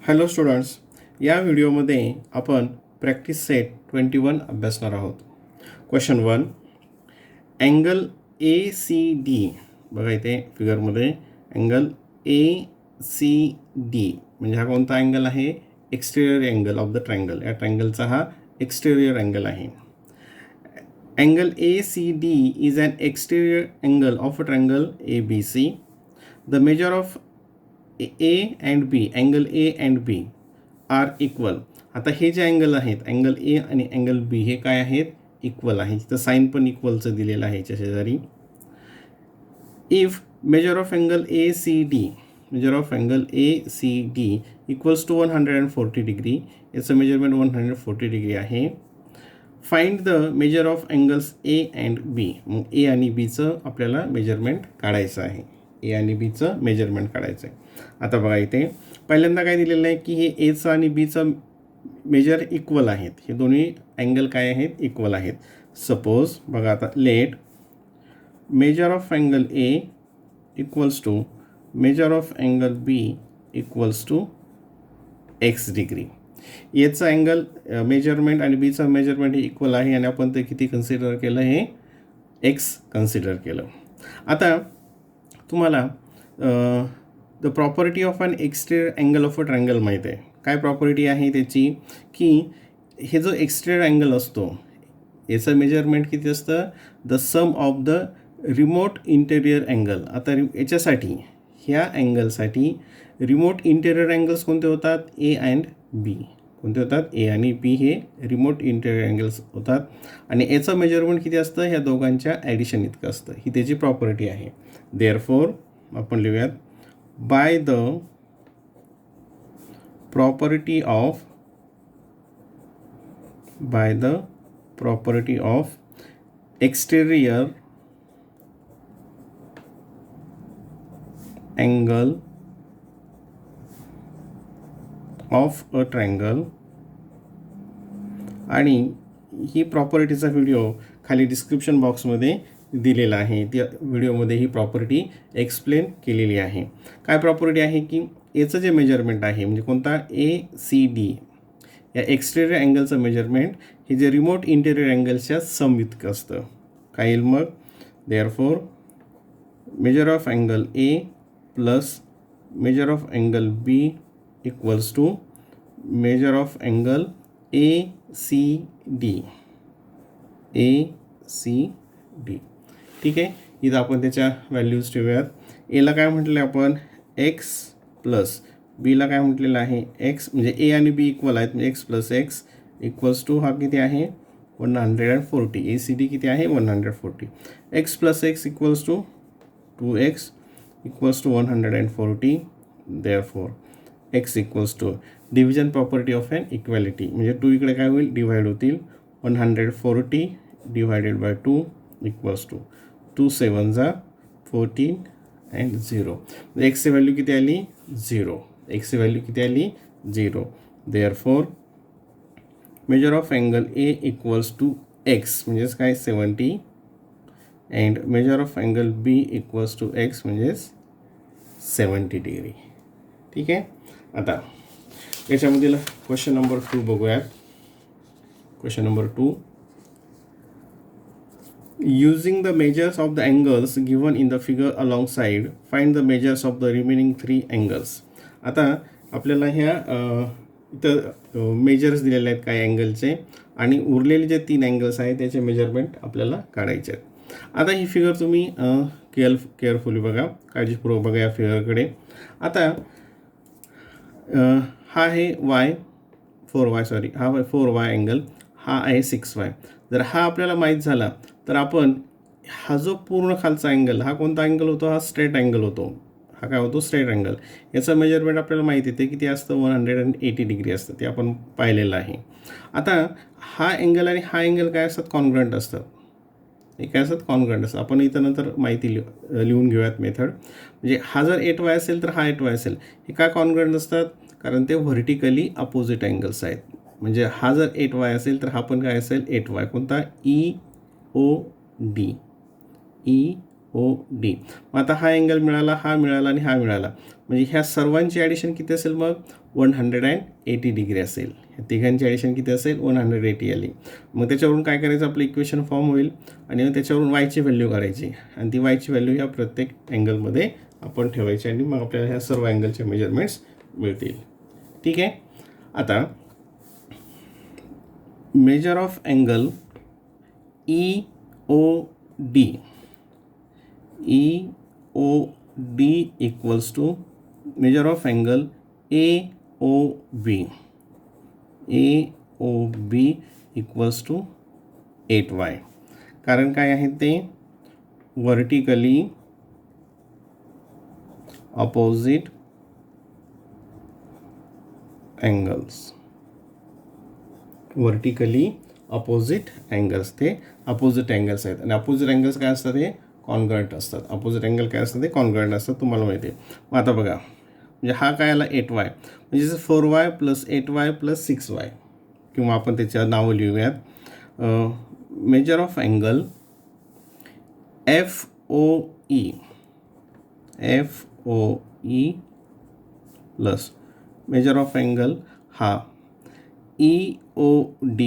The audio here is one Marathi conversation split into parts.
हॅलो स्टुडंट्स, या व्हिडिओमध्ये आपण प्रॅक्टिस सेट 21 अभ्यासणार आहोत. Question 1, angle A C D. बघा इथे फिगरमध्ये अँगल ए सी डी म्हणजे हा कोणता अँगल आहे? Exterior angle of the triangle. या ट्रायंगलचा हा एक्सटेरियर अँगल आहे. Angle A C D is an exterior angle of a triangle A B C. The measure of A and B, angle A and B are equal. आता हे जे अँगल आहेत, अँगल ए आणि अँगल बी, हे काय आहेत? इक्वल आहे. तर साईन पण इक्वलचं दिलेलं आहे याच्या शेजारी. If measure of angle A C D, measure of angle A C D equals to 140 degree. याचं मेजरमेंट 140 डिग्री आहे. Find the measure of angles A and B. मग ए आणि बीचं आपल्याला मेजरमेंट काढायचं आहे. ए आणि बीचं मेजरमेंट काढायचं आहे. आता बघा इथे पहिल्यांदा काय दिलेलं आहे की हे एचं आणि बीचं मेजर इक्वल आहेत. हे दोन्ही अँगल काय आहेत? इक्वल आहेत. सपोज बघा आता let measure of angle A equals to measure of angle B equals to x degree. एचं अँगल मेजरमेंट आणि बीचं मेजरमेंट हे इक्वल आहे आणि आपण ते किती कन्सिडर केलं? हे एक्स कन्सिडर केलं. आता तुम्हाला the property of an exterior angle of a triangle माहीत आहे. काय प्रॉपर्टी आहे त्याची? की हे जो एक्सटेरियर अँगल असतो याचं मेजरमेंट किती असतं? The sum of the remote interior angle. आता याच्यासाठी ह्या अँगलसाठी रिमोट इंटेरियर अँगल्स कोणते होतात? A and B. कोणते होतात? ए आणि बी हे रिमोट इंटेरियर अँगल्स होतात. आणि याचं मेजरमेंट किती असतं? ह्या दोघांच्या ॲडिशन इतकं असतं. ही त्याची प्रॉपर्टी आहे. देअरफॉर आपण लिहूयात by the property of exterior angle of a triangle. आणि ही प्रॉपर्टीचा व्हिडिओ खाली डिस्क्रिप्शन बॉक्समध्ये दिलेला आहे. त्या व्हिडिओमध्ये ही प्रॉपर्टी एक्सप्लेन केलेली आहे. काय प्रॉपर्टी आहे की याचं जे मेजरमेंट आहे म्हणजे कोणता? ए सी डी या एक्सटेरियर अँगलचं मेजरमेंट हे जे रिमोट इंटेरियर अँगलच्या सम इतकं असतं. काय येईल मग? Therefore measure of angle A plus measure of angle B equals to measure of angle A C D. A C D. ठीक आहे. इथं आपण त्याच्या व्हॅल्यूज ठेवूयात. एला काय म्हटलं आपण? एक्स प्लस बीला काय म्हटलेलं आहे? एक्स. म्हणजे ए आणि बी इक्वल आहेत म्हणजे x plus x equals to हा किती आहे? 140. ए सी डी किती आहे? 140. X plus x equals to 2x equals to 140. Therefore x equals to division property of an equality म्हणजे 2 इकडे काय होईल? डिवाइड होतील. 140 डिवायडेड बाय 2 इक्वल्स टू 2 7 जा 14 अँड 0. एक्सची व्हॅल्यू किती आली? 0. एक्सची व्हॅल्यू किती आली? 0. Therefore measure of angle A equals to x म्हणजेच काय? 70 and measure of angle B equals to x म्हणजेच 70 डिग्री. ठीक आहे. आता याच्यामधील क्वेश्चन नंबर 2 बघूयात. Question number 2, using the measures of the angles given in the figure alongside, find the measures of the remaining 3 angles. आता आपल्याला ह्या इथं मेजर्स दिलेले आहेत काय अँगलचे आणि उरलेले जे 3 अँगल्स आहेत त्याचे मेजरमेंट आपल्याला काढायचे आहेत. आता ही फिगर तुम्ही केअरफुली बघा, काळजीपूर्वक बघा या फिगरकडे. आता हा आहे y 4y सॉरी हा 4y अँगल, हा आहे 6y. जर हा आपल्याला माहीत झाला तर आपण हा जो पूर्ण खालचा अँगल हा कोणता अँगल होतो? हा स्ट्रेट अँगल होतो. हा काय होतो? Straight angle. याचं मेजरमेंट आपल्याला माहिती आहे ते किती असतं? 180 डिग्री असतं. ते आपण पाहिलेलं आहे. आता हा अँगल आणि हा अँगल काय असतात? कॉन्ग्रंट असतात. हे काय असतात? कॉन्ग्रंट असतात. आपण इथं नंतर माहिती लिहून घेऊयात मेथड. म्हणजे हा जर 8y असेल तर हा 8y असेल. हे का कॉन्ग्रंट असतात? कारण ते व्हर्टिकली अपोजिट अँगल्स आहेत. म्हणजे हा जर 8y असेल तर हा पण काय असेल? 8y. कोणता? E O D. E D. मग आता हा अँगल मिळाला, हा मिळाला आणि हा मिळाला, म्हणजे ह्या सर्वांची ॲडिशन किती असेल मग 180 डिग्री असेल. ह्या तिघांची ॲडिशन किती असेल 180 आली. मग त्याच्यावरून काय करायचं, आपलं इक्वेशन फॉर्म होईल आणि मग त्याच्यावरून वायची व्हॅल्यू काढायची आणि ती वायची व्हॅल्यू ह्या प्रत्येक अँगलमध्ये आपण ठेवायची आणि मग आपल्याला ह्या सर्व अँगलचे मेजरमेंट्स मिळतील. ठीक आहे. आता measure of angle EOD equals to measure of angle AOB equals to 8y. कारण काय आहे ते vertically opposite angles. Vertically opposite angles, ते अपोजिट अँगल्स आहेत आणि अपोजिट अँगल्स काय असतात, हे कॉन्ग्रंट असतात. अपोजिट अँगल काय असतात, ते कॉन्ग्रंट असतात, तुम्हाला माहिती आहे. मग आता बघा, म्हणजे हा काय आला 8y, म्हणजे 4y + 8y + 6y, किंवा आपण त्याच्या नावं लिहूयात. Measure of angle FOE plus measure of angle हा EOD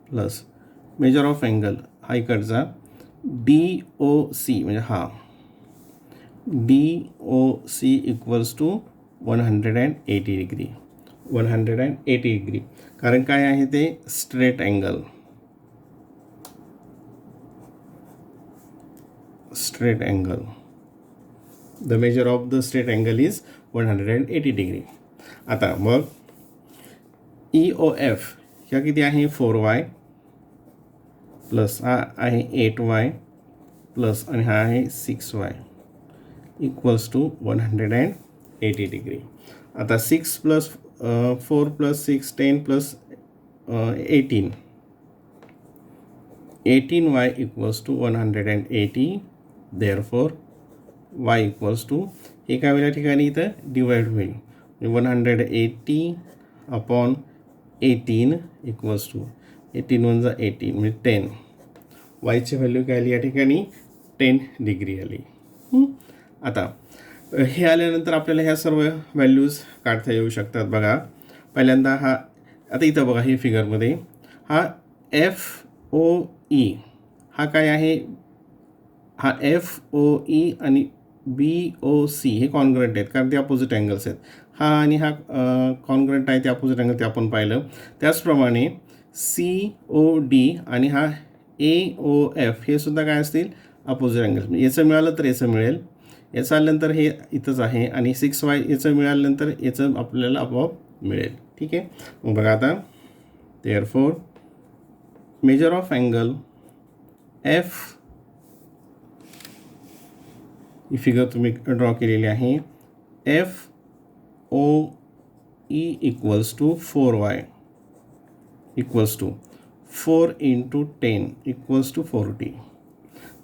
plus measure of angle हा इकडचा DOC, म्हणजे हा DOC equals to 180 degree. 180 degree, कारण काय आहे ते straight angle. Straight angle, the measure of the straight angle is 180 degree. आता मग EOF ह्या किती आहे 4y प्लस हा आहे 8y प्लस आणि हा आहे 6y इक्वल्स टू 180 डिग्री. आता 6 + 4 + 6 10 + 18 18y equals to 180. Therefore y equals to, हे काय होईल या ठिकाणी इथं डिवाइड होईल, 180 अपॉन 18 इक्वल्स टू 18 × 18 म्हणजे 10. वायची व्हॅल्यू काय आली या ठिकाणी 10 डिग्री आली. आता हे आल्यानंतर आपल्याला ह्या सर्व व्हॅल्यूज काढता येऊ शकतात. बघा, पहिल्यांदा हा, आता इथं बघा हे फिगरमध्ये हा FOE हा काय आहे, हा FOE आणि BOC हे कॉन्ग्रंट आहेत, कारण ते अपोजिट अँगल्स आहेत. हा आणि हा कॉन्ग्रंट आहे, ते अपोजिट अँगल ते आपण पाहिलं. त्याचप्रमाणे COD आणि हा AOF हे सुद्धा काय असतील अपोजिट अँगल्स. याचं मिळालं तर याचं मिळेल, याचं आल्यानंतर हे इथंच आहे आणि 6y याचं मिळाल्यानंतर याचं आपल्याला आपोआप मिळेल. ठीक आहे. मग बघा आता, देअरफॉर मेजर ऑफ अँगल ही फिगर तुम्ही ड्रॉ केलेली आहे, FOE equals to 4y equals to 4 × 10 equals to 40.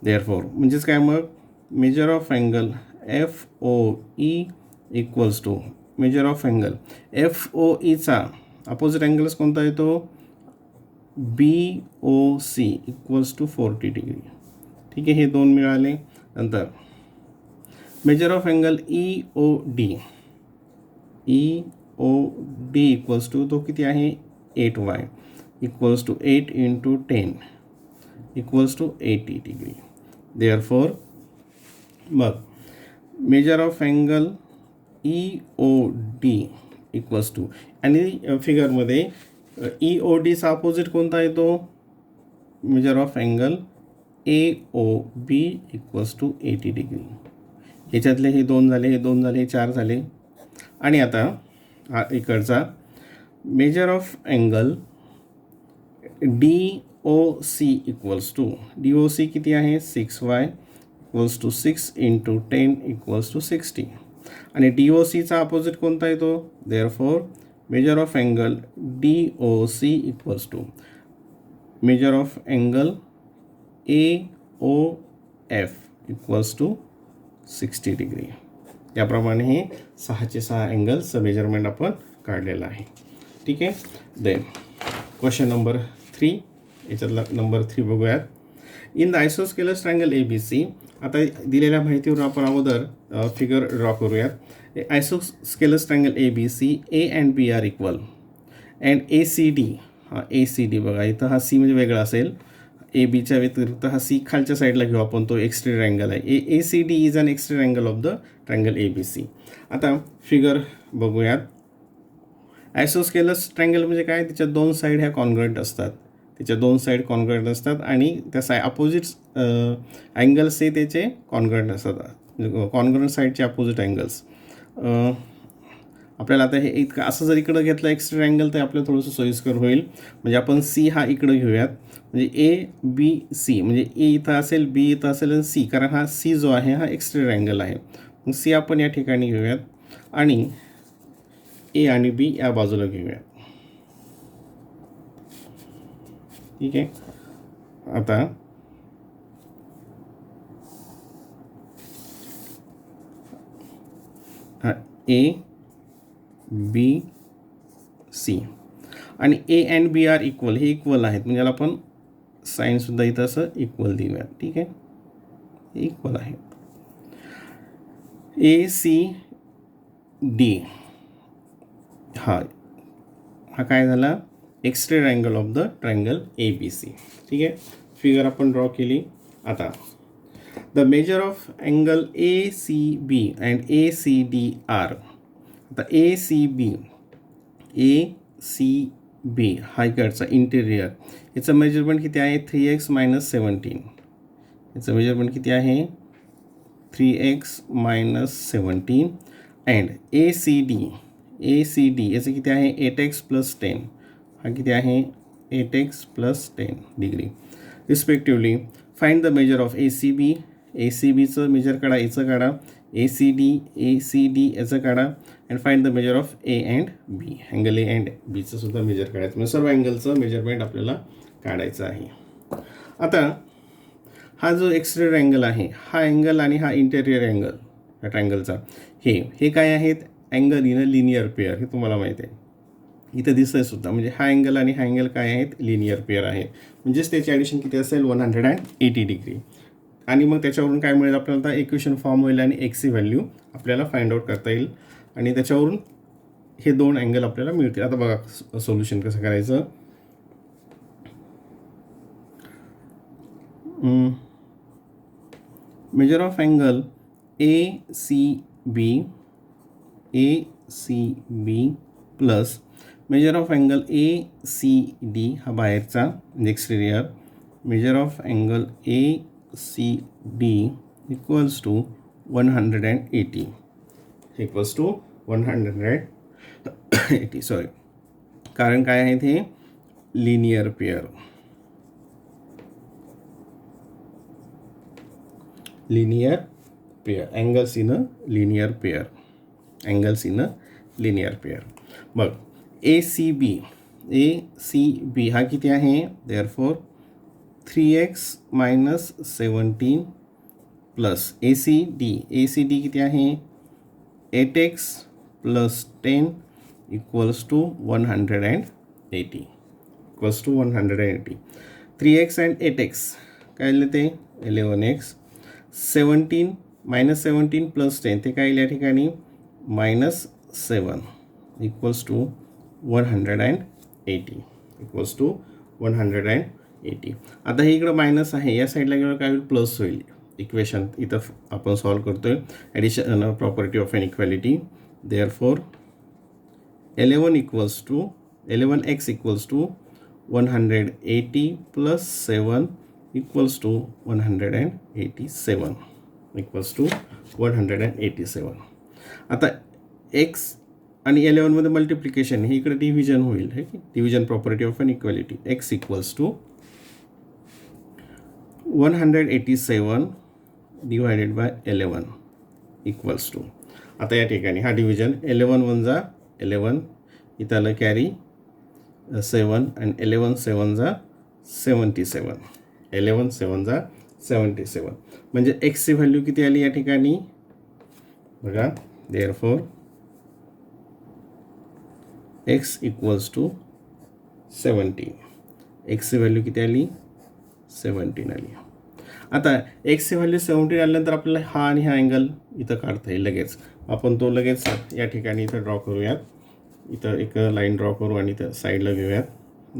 Therefore म्हणजेच काय, मग measure of angle FOE equals to measure of angle FOEचा अपोजिट अँगल्स कोणता येतो, BOC इक्वल्स टू 40 डिग्री. ठीक आहे, हे दोन मिळाले. नंतर measure of angle EOD equals to, तो किती आहे 8y equals to 8 × 10 equals to 80 degree. Therefore मग measure of angle EOD equals to, आणि फिगरमध्ये EODचा अपोजिट कोणता येतो, measure of angle AOB equals to 80 degree. ह्याच्यातले हे दोन झाले, हे दोन झाले, हे 4 झाले. आणि आता हा इकडचा measure of angle DOC equals to, DOC किती आहे 6y equals to 6 × 10 equals to 60. आणि DOCचा अपोजिट कोणता येतो, therefore measure of angle DOC equals to measure of angle AOF equals to 60 degree. याप्रमाणे हे 6चे 6 अँगल्सचं मेजरमेंट आपण काढलेलं आहे. ठीक आहे. देन क्वेश्चन नंबर 3, याच्यातला नंबर 3 बघूयात. In the isosceles triangle ABC, आता दिलेल्या माहितीवरून आपण अगोदर फिगर ड्रॉ करूयात. Isosceles triangle ABC, A and B are equal and ACD, हा ACD बघा इथं हा C म्हणजे वेगळा असेल, ए बीच्या व्यतिरिक्त हा C खालच्या साईडला घेऊ आपण, तो एक्सटेरियर अँगल आहे. ACD is an exterior angle of the triangle ABC. आता फिगर बघूयात. आयसोस्केलस ट्रायंगल म्हणजे काय, त्याच्या दोन साईड ह्या कॉन्ग्रुएंट असतात, त्याच्या दोन साईड कॉन्ग्रुएंट असतात आणि त्या अपोजिट अँगल्स हे त्याचे कॉन्ग्रुएंट असतात, कॉन्ग्रुएंट साईडचे अपोजिट अँगल्स. आपल्याला आता हे इतकं असं जर इकडं घेतलं एक्सटेरियर अँगल तर आपल्याला थोडंसं सोयीस्कर होईल. म्हणजे आपण C हा इकडं घेऊयात, म्हणजे ABC, म्हणजे A इथं असेल, B इथं असेल आणि C, कारण हा C जो आहे हा एक्सटेरियर अँगल आहे. मग C आपण या ठिकाणी घेऊयात आणि A आणि B या बाजूला घेऊयात. ठीक आहे. आता हा ABC आणि A and B are equal, हे इक्वल आहेत म्हणजे याला आपण साईनसुद्धा इथं असं इक्वल देऊयात. ठीक आहे, हे इक्वल आहे. ACD हा काय झाला, exterior angle of the triangle ABC. ठीक आहे, फिगर आपण ड्रॉ केली. आता the measure of angle ACB and ACDR. आता ACB हा इकडचा इंटेरियर, याचं मेजरमेंट किती आहे, 3x - 17. याचं मेजरमेंट किती आहे, 3x - 17. अँड ACD याचं किती आहे, 8x + 10. हा किती आहे, 8x + 10 degree respectively. Find the measure of ACB. ACBचं मेजर काढा, याचं काढा. ACD याचं काढा. And find the measure of A and B. Angle A and Bचं सुद्धा मेजर काढायचं, म्हणजे सर्व अँगलचं मेजरमेंट आपल्याला काढायचं आहे. आता हा जो एक्सटेरियर अँगल आहे, हा अँगल आणि हा इंटेरियर अँगल या ट्रायंगलचा, हे काय आहेत, angle in a linear pair. हे तुम्हाला माहीत आहे, इथं दिसतंय सुद्धा. म्हणजे हा अँगल आणि हा अँगल काय आहेत, लिनियर पेअर आहे. म्हणजेच त्याची ॲडिशन किती असेल, 180 डिग्री. आणि मग त्याच्यावरून काय मिळेल आपल्याला, इक्वेशन फॉर्म होईल आणि एक्सची व्हॅल्यू आपल्याला फाइंड आउट करता येईल आणि त्याच्यावरून हे दोन अँगल आपल्याला मिळतील. आता बघा सोल्युशन कसं करायचं. Measure of angle ACB plus measure of angle ACD हा बाहेरचा म्हणजे exterior. Measure of angle ACD equals to 180 equals to 180. Sorry, कारण काय आहे ते linear pair. Linear pair, angles in a linear pair, angles in a linear pair. बघ ACB हा किती आहे, देअरफॉर 3x - 17 प्लस ACD किती आहे, 8x + 10 equals to 180 equals to 180. 3x and 8x काय आले ते 11x. 17 - 17 + 10 ते काय या ठिकाणी -7 इक्वल्स टू 180 इक्वल्स टू 180. आता हे इकडं मायनस आहे, या साईडला गेल्यावर काय होईल, प्लस होईल. इक्वेशन इथं आपण सॉल्व करतोय, addition property of inequality. Therefore 11x equals to 180 + 7 equals to 187 equals to 187. आता x आणि 11मध्ये मल्टिप्लिकेशन, हे इकडे डिव्हिजन होईल, हे की division property of an equality. x equals to 187 divided by 11 equals to. आता या ठिकाणी हा डिव्हिजन 11 × 1 = 11, इथं आलं कॅरी 7 आणि 11 × 7 = 77. 11 × 7 = 77. म्हणजे एक्सची व्हॅल्यू किती आली या ठिकाणी बघा. Therefore x equals to 17. एक्सची व्हॅल्यू किती आली, 17 आली. आता एक्सची व्हॅल्यू 17 आल्यानंतर आपल्याला हा आणि हा अँगल इथं काढता येईल लगेच. आपण तो लगेच या ठिकाणी इथं ड्रॉ करूयात. इथं एक लाईन ड्रॉ करू आणि इथं साईडला घेऊयात.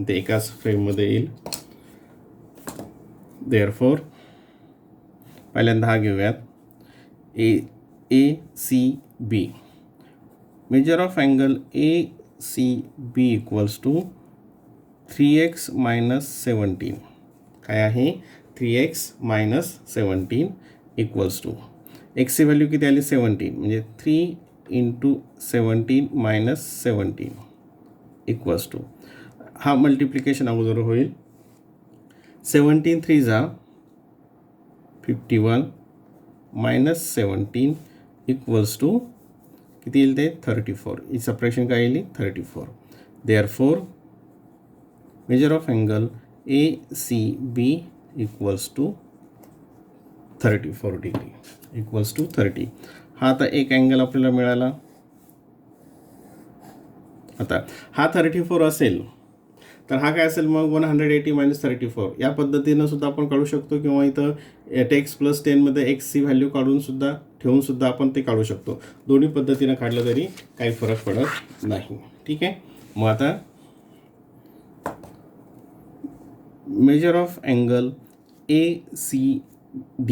ते एकाच फ्रेममध्ये येईल. देअरफॉर पहिल्यांदा हा घेऊयात. ACB. Measure of angle ACB equals to 3x minus 17. काय आहे? 3x मायनस 17 इक्वल्स टू एक्सची व्हॅल्यू किती आली? 17. म्हणजे 3 इंटू 17 मायनस 17 इक्वल्स टू हा मल्टिप्लिकेशन अगोदर होईल. 17 3 जा 51 मायनस 17 इक्वल्स टू किती येईल ते? 34. ही सबट्रॅक्शन काय येईल? 34. Therefore measure of angle ACB equals to 34 degree equals to 30. हा आता एक अँगल आपल्याला मिळाला. आता हा 34 असेल तर हा काय असेल मग? 180 मायनस 34. या पद्धतीनं सुद्धा आपण काढू शकतो किंवा इथं x प्लस 10मध्ये एक्सची व्हॅल्यू काढून सुद्धा ठेवून सुद्धा आपण ते काढू शकतो. दोन्ही पद्धतीनं काढलं तरी काही फरक पडत नाही. ठीक आहे. मग आता measure of angle ACD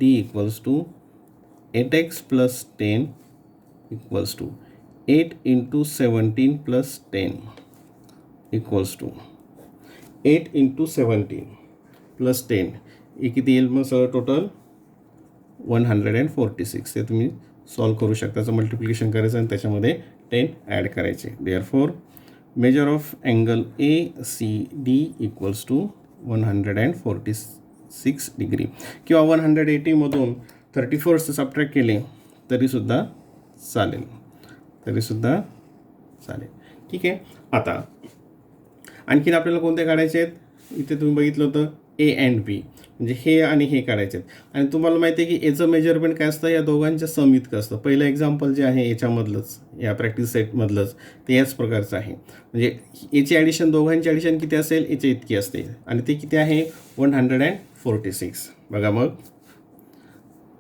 equals to 8x plus 10 equals to 8 into 17 plus 10 equals to 8 into 17 plus 10 हे किती येईल मग सगळं टोटल? 146. ते तुम्ही सॉल्व करू शकता. त्याचं मल्टिप्लिकेशन करायचं आणि त्याच्यामध्ये 10 ॲड करायचे. Therefore measure of angle ACD equals to 146 degree किंवा 180मधून 34 सबट्रॅक्ट केले तरीसुद्धा चालेल. ठीक आहे. आता आणखीन आपल्याला कोणते काढायचे आहेत? इथे तुम्ही बघितलं होतं A अँड B म्हणजे हे आणि हे काढायचे आहेत. आणि तुम्हाला माहिती आहे की याचं मेजरमेंट काय असतं? या दोघांच्या सम इतकं असतं. पहिलं एक्झाम्पल जे आहे याच्यामधलंच, या प्रॅक्टिस सेटमधलंच ते याच प्रकारचं आहे. म्हणजे याची ॲडिशन, दोघांची ॲडिशन किती असेल? याच्या इतकी असते आणि ते किती आहे? 146. बघा मग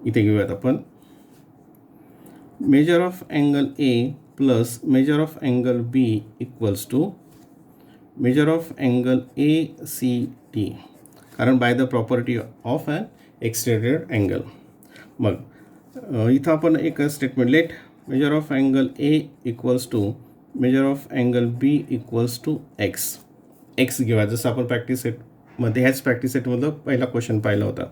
इथे घेऊयात आपण. Measure of angle A plus measure of angle B equals to measure of angle ACD, कारण by the property of an extended angle. मग इथं आपण एक statement let measure of angle A equals to measure of angle B equals to x घेऊया. जसं आपण प्रॅक्टिस सेटमध्ये ह्याच प्रॅक्टिस सेटमधलं पहिला क्वेश्चन पाहिला होता.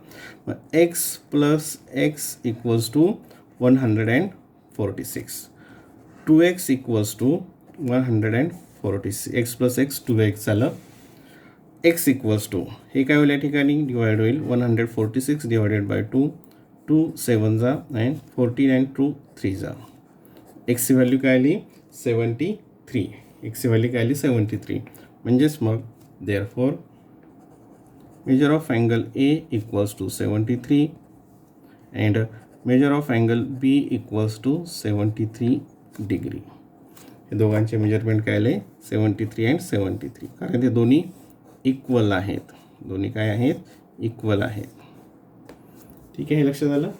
मग x plus x equals to 146. 2x equals to 146. x plus x 2x झालं. x इक्वल्स टू हे काय होईल? या ठिकाणी डिवाइड होईल. 146 डिवायडेड बाय 2. 2 7 जा अँड 14 अँड 2 3 जा. एक्सची व्हॅल्यू काय आली? 73. एक्सची व्हॅल्यू काय आली? 73. म्हणजेच मग therefore measure of angle A equals to 73 and measure of angle B equals to 73 degree. हे दोघांचे मेजरमेंट काय आले? 73 अँड 73. कारण ते दोन्ही इक्वल आहेत. दोन्ही काय आहेत? इक्वल आहेत. ठीक आहे. हे लक्षात आलं?